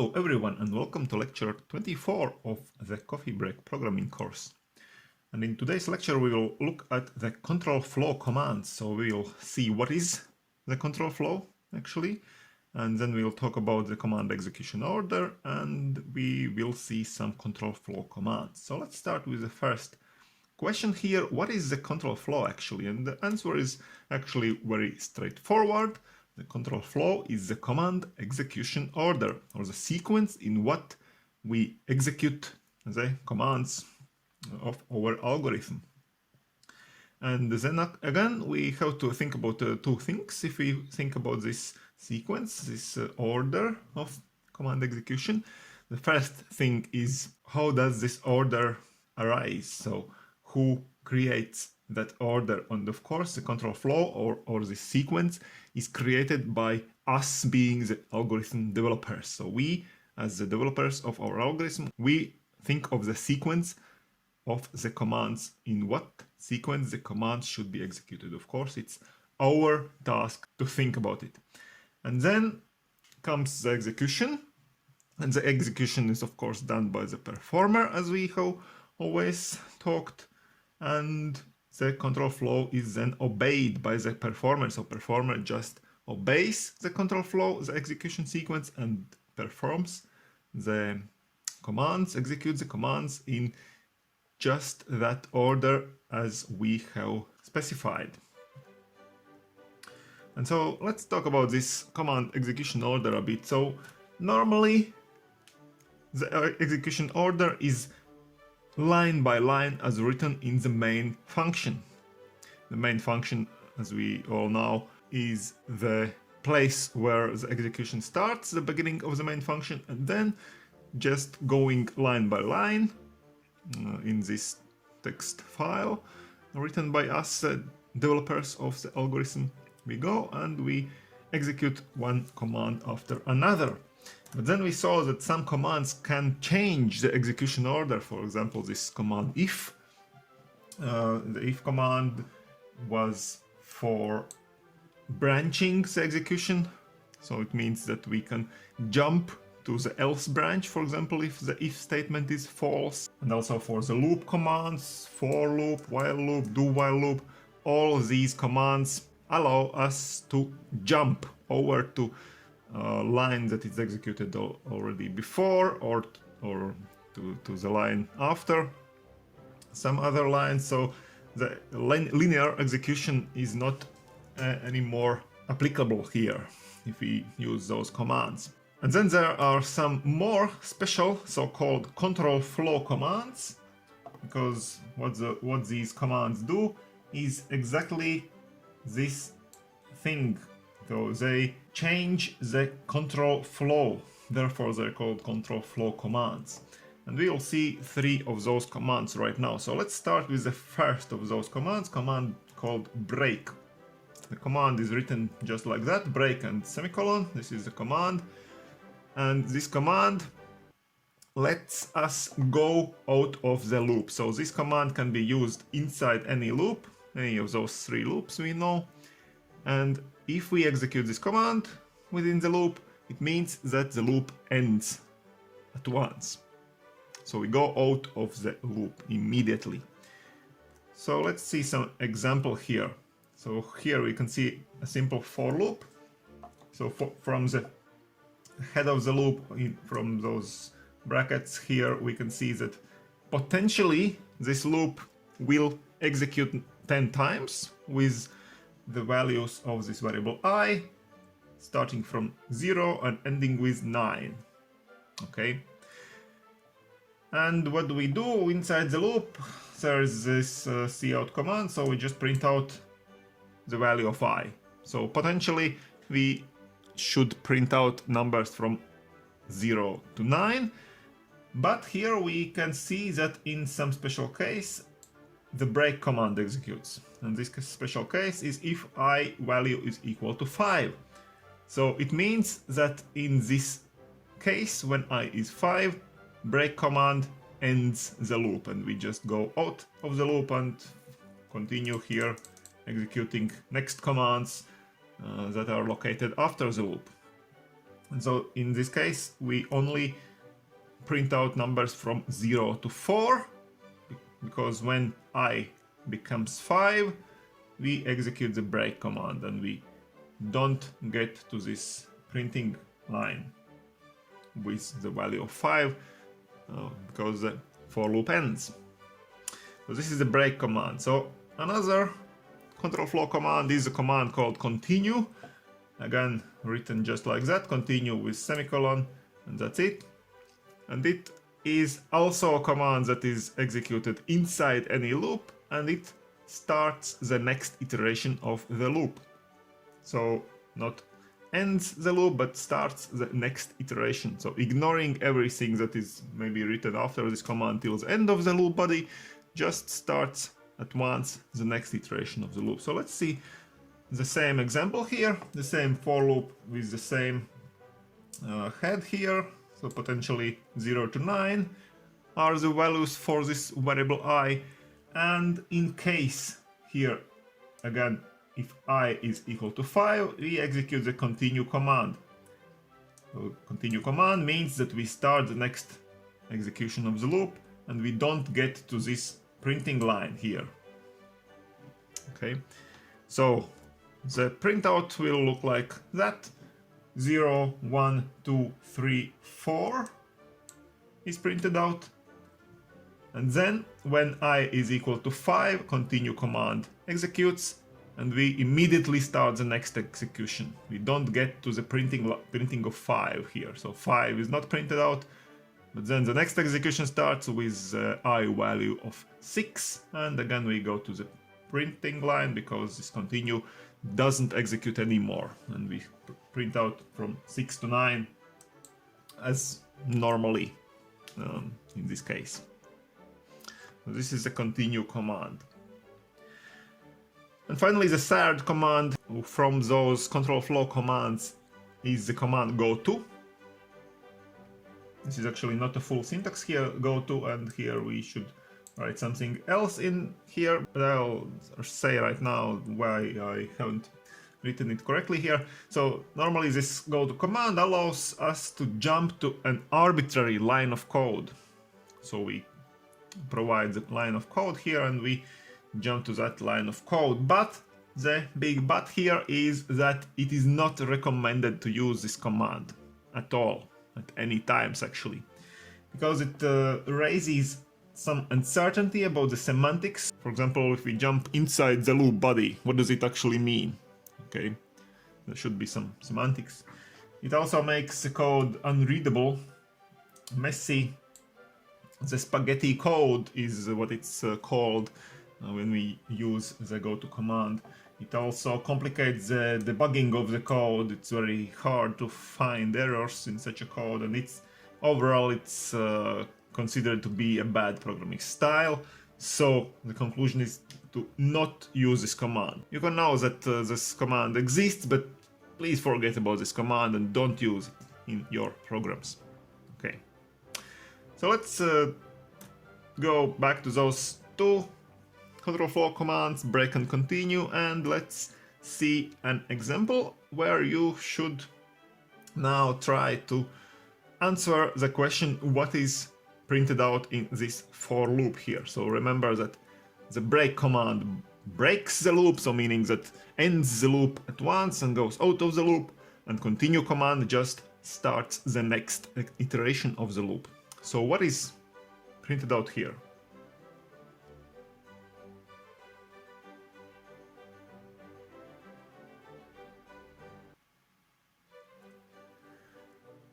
Hello everyone and welcome to lecture 24 of the Coffee Break programming course. And in today's lecture we will look at the control flow commands. So we will see what is the control flow actually, and then we'll talk about the command execution order, and we will see some control flow commands. So let's start with the first question here. What is the control flow actually? And the answer is actually very straightforward. The control flow is the command execution order, or the sequence in what we execute the commands of our algorithm. And then again, we have to think about two things. If we think about this sequence, this order of command execution, the first thing is, how does this order arise? So who creates that order? And of course, the control flow or the sequence is created by us being the algorithm developers. So we, as the developers of our algorithm, we think of the sequence of the commands, in what sequence the commands should be executed. Of course, it's our task to think about it. And then comes the execution. And the execution is of course done by the performer, as we have always talked. And the control flow is then obeyed by the performer. So performer just obeys the control flow, the execution sequence, and performs the commands, executes the commands in just that order as we have specified. And so let's talk about this command execution order a bit. So normally the execution order is line by line as written in the main function. The main function, as we all know, is the place where the execution starts, the beginning of the main function, and then just going line by line in this text file written by us, developers of the algorithm, we go and we execute one command after another. But then we saw that some commands can change the execution order. For example, this command if. The if command was for branching the execution. So it means that we can jump to the else branch, for example, if the if statement is false. And also for the loop commands, for loop, while loop, do while loop, all these commands allow us to jump over to line that is executed already before, or to the line after some other line. So the linear execution is not anymore applicable here if we use those commands. And then there are some more special so-called control flow commands, because what these commands do is exactly this thing. So they change the control flow, therefore they're called control flow commands. And we will see three of those commands right now. So let's start with the first of those commands, command called break. The command is written just like that, break and semicolon. This is the command. And this command lets us go out of the loop. So this command can be used inside any loop, any of those three loops we know. And if we execute this command within the loop, it means that the loop ends at once. So we go out of the loop immediately. So let's see some example here. So here we can see a simple for loop. So from the head of the loop, from those brackets here, we can see that potentially this loop will execute 10 times with the values of this variable I, starting from 0 and ending with 9. Okay. And what do we do inside the loop? There is this cout command, so we just print out the value of I. So potentially we should print out numbers from 0 to 9, but here we can see that in some special case the break command executes, and this special case is if I value is equal to 5. So it means that in this case, when I is 5, break command ends the loop, and we just go out of the loop and continue here executing next commands that are located after the loop. And so in this case, we only print out numbers from 0 to 4, because when I becomes 5, we execute the break command and we don't get to this printing line with the value of 5 because the for loop ends. So this is the break command. So another control flow command is a command called continue. Again, written just like that, continue with semicolon, and that's it. And it is also a command that is executed inside any loop, and it starts the next iteration of the loop. So not ends the loop, but starts the next iteration. So ignoring everything that is maybe written after this command till the end of the loop body, just starts at once the next iteration of the loop. So let's see the same example here, the same for loop with the same head here. So potentially 0 to 9 are the values for this variable I. And in case here, again, if I is equal to 5, we execute the continue command. So continue command means that we start the next execution of the loop and we don't get to this printing line here. Okay, so the printout will look like that. 0, 1, 2, 3, 4 is printed out. And then when I is equal to 5, continue command executes and we immediately start the next execution. We don't get to the printing of 5 here. So 5 is not printed out, but then the next execution starts with I value of 6, and again we go to the printing line because this continue doesn't execute anymore, and we print out from 6 to 9 as normally in this case. So this is the continue command. And finally, the third command from those control flow commands is the command goto. This is actually not a full syntax here, goto, and here we should write something else in here, but I'll say right now why I haven't written it correctly here. So normally this goto command allows us to jump to an arbitrary line of code. So we provide the line of code here and we jump to that line of code, but the big but here is that it is not recommended to use this command at all, at any times actually, because it raises some uncertainty about the semantics. For example, if we jump inside the loop body, what does it actually mean? Okay, there should be some semantics. It also makes the code unreadable, messy. The spaghetti code is what it's called when we use the goto command. It also complicates the debugging of the code. It's very hard to find errors in such a code, and overall it's considered to be a bad programming style. So the conclusion is to not use this command. You can know that this command exists, but please forget about this command and don't use it in your programs. Okay. So let's go back to those two control flow commands, break and continue, and let's see an example where you should now try to answer the question what is printed out in this for loop here. So remember that the break command breaks the loop, so meaning that ends the loop at once and goes out of the loop, and continue command just starts the next iteration of the loop. So what is printed out here?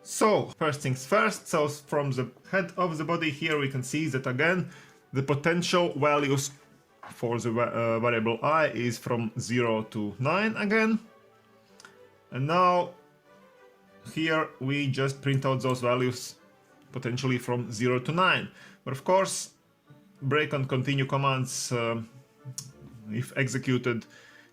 So first things first, so from the head of the body here we can see that again the potential values for the variable I is from 0 to 9 again. And now here we just print out those values potentially from 0 to 9. But of course, break and continue commands, if executed,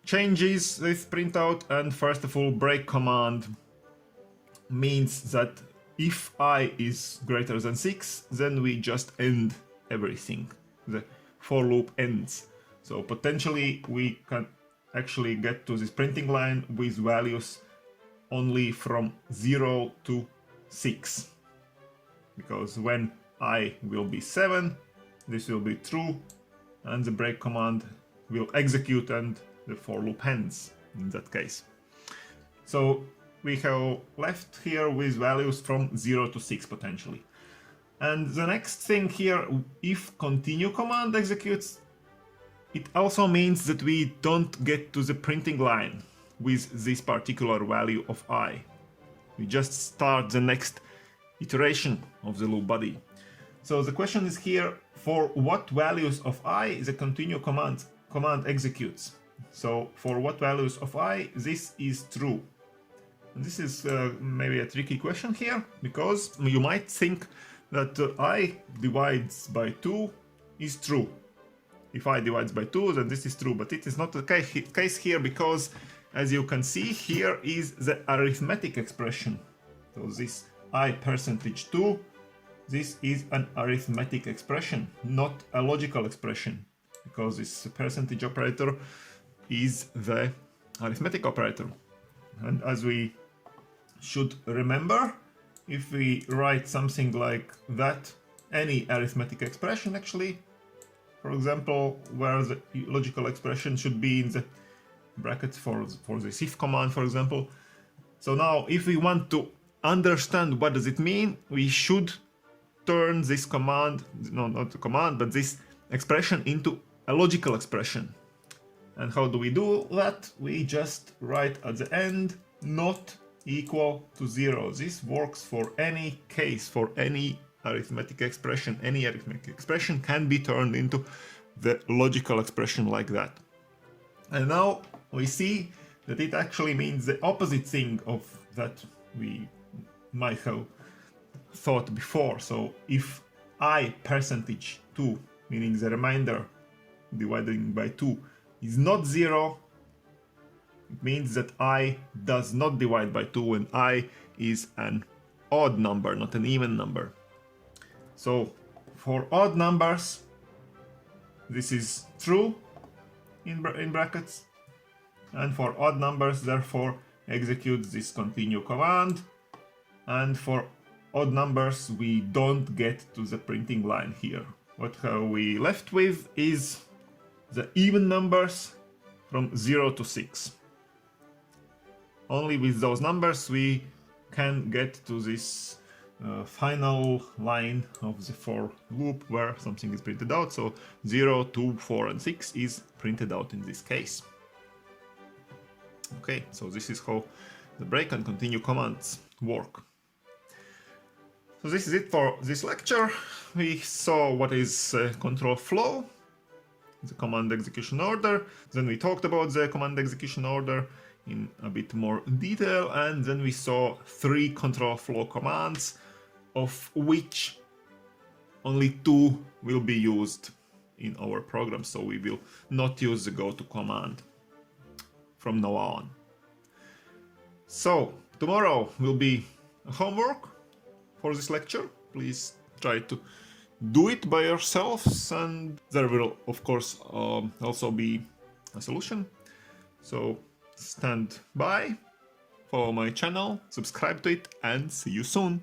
changes this printout, and first of all, break command means that if I is greater than 6, then we just end everything. The for loop ends. So potentially we can actually get to this printing line with values only from 0 to 6. Because when I will be 7, this will be true, and the break command will execute and the for loop ends in that case. So we have left here with values from 0 to 6 potentially. And the next thing here, if continue command executes, it also means that we don't get to the printing line with this particular value of I. We just start the next iteration of the loop body. So the question is here, for what values of I the continue command executes. So for what values of I this is true. And this is maybe a tricky question here, because you might think that I divides by 2 is true. If I divides by 2, then this is true, but it is not the case here, because as you can see, here is the arithmetic expression. So this I percentage 2, this is an arithmetic expression, not a logical expression, because this percentage operator is the arithmetic operator. And as we should remember, if we write something like that, any arithmetic expression actually, for example, where the logical expression should be in the brackets for the if command, for example. So now if we want to understand what does it mean, we should turn this command, no, not the command, but this expression into a logical expression. And how do we do that? We just write at the end not equal to 0. This works for any case, for any arithmetic expression. Any arithmetic expression can be turned into the logical expression like that. And now we see that it actually means the opposite thing of that we might have thought before. So if I percentage 2, meaning the remainder dividing by 2, is not 0, it means that I does not divide by 2 and I is an odd number, not an even number. So for odd numbers, this is true in brackets, and for odd numbers, therefore, executes this continue command, and for odd numbers, we don't get to the printing line here. What we left with is the even numbers from 0 to 6. Only with those numbers we can get to this final line of the for loop where something is printed out. So 0, 2, 4 and 6 is printed out in this case. Okay, so this is how the break and continue commands work. So this is it for this lecture. We saw what is control flow, the command execution order, then we talked about the command execution order in a bit more detail, and then we saw 3 control flow commands, of which only 2 will be used in our program, so we will not use the goto command from now on. So tomorrow will be a homework for this lecture. Please try to do it by yourselves, and there will of course also be a solution. So stand by, follow my channel, subscribe to it, and see you soon.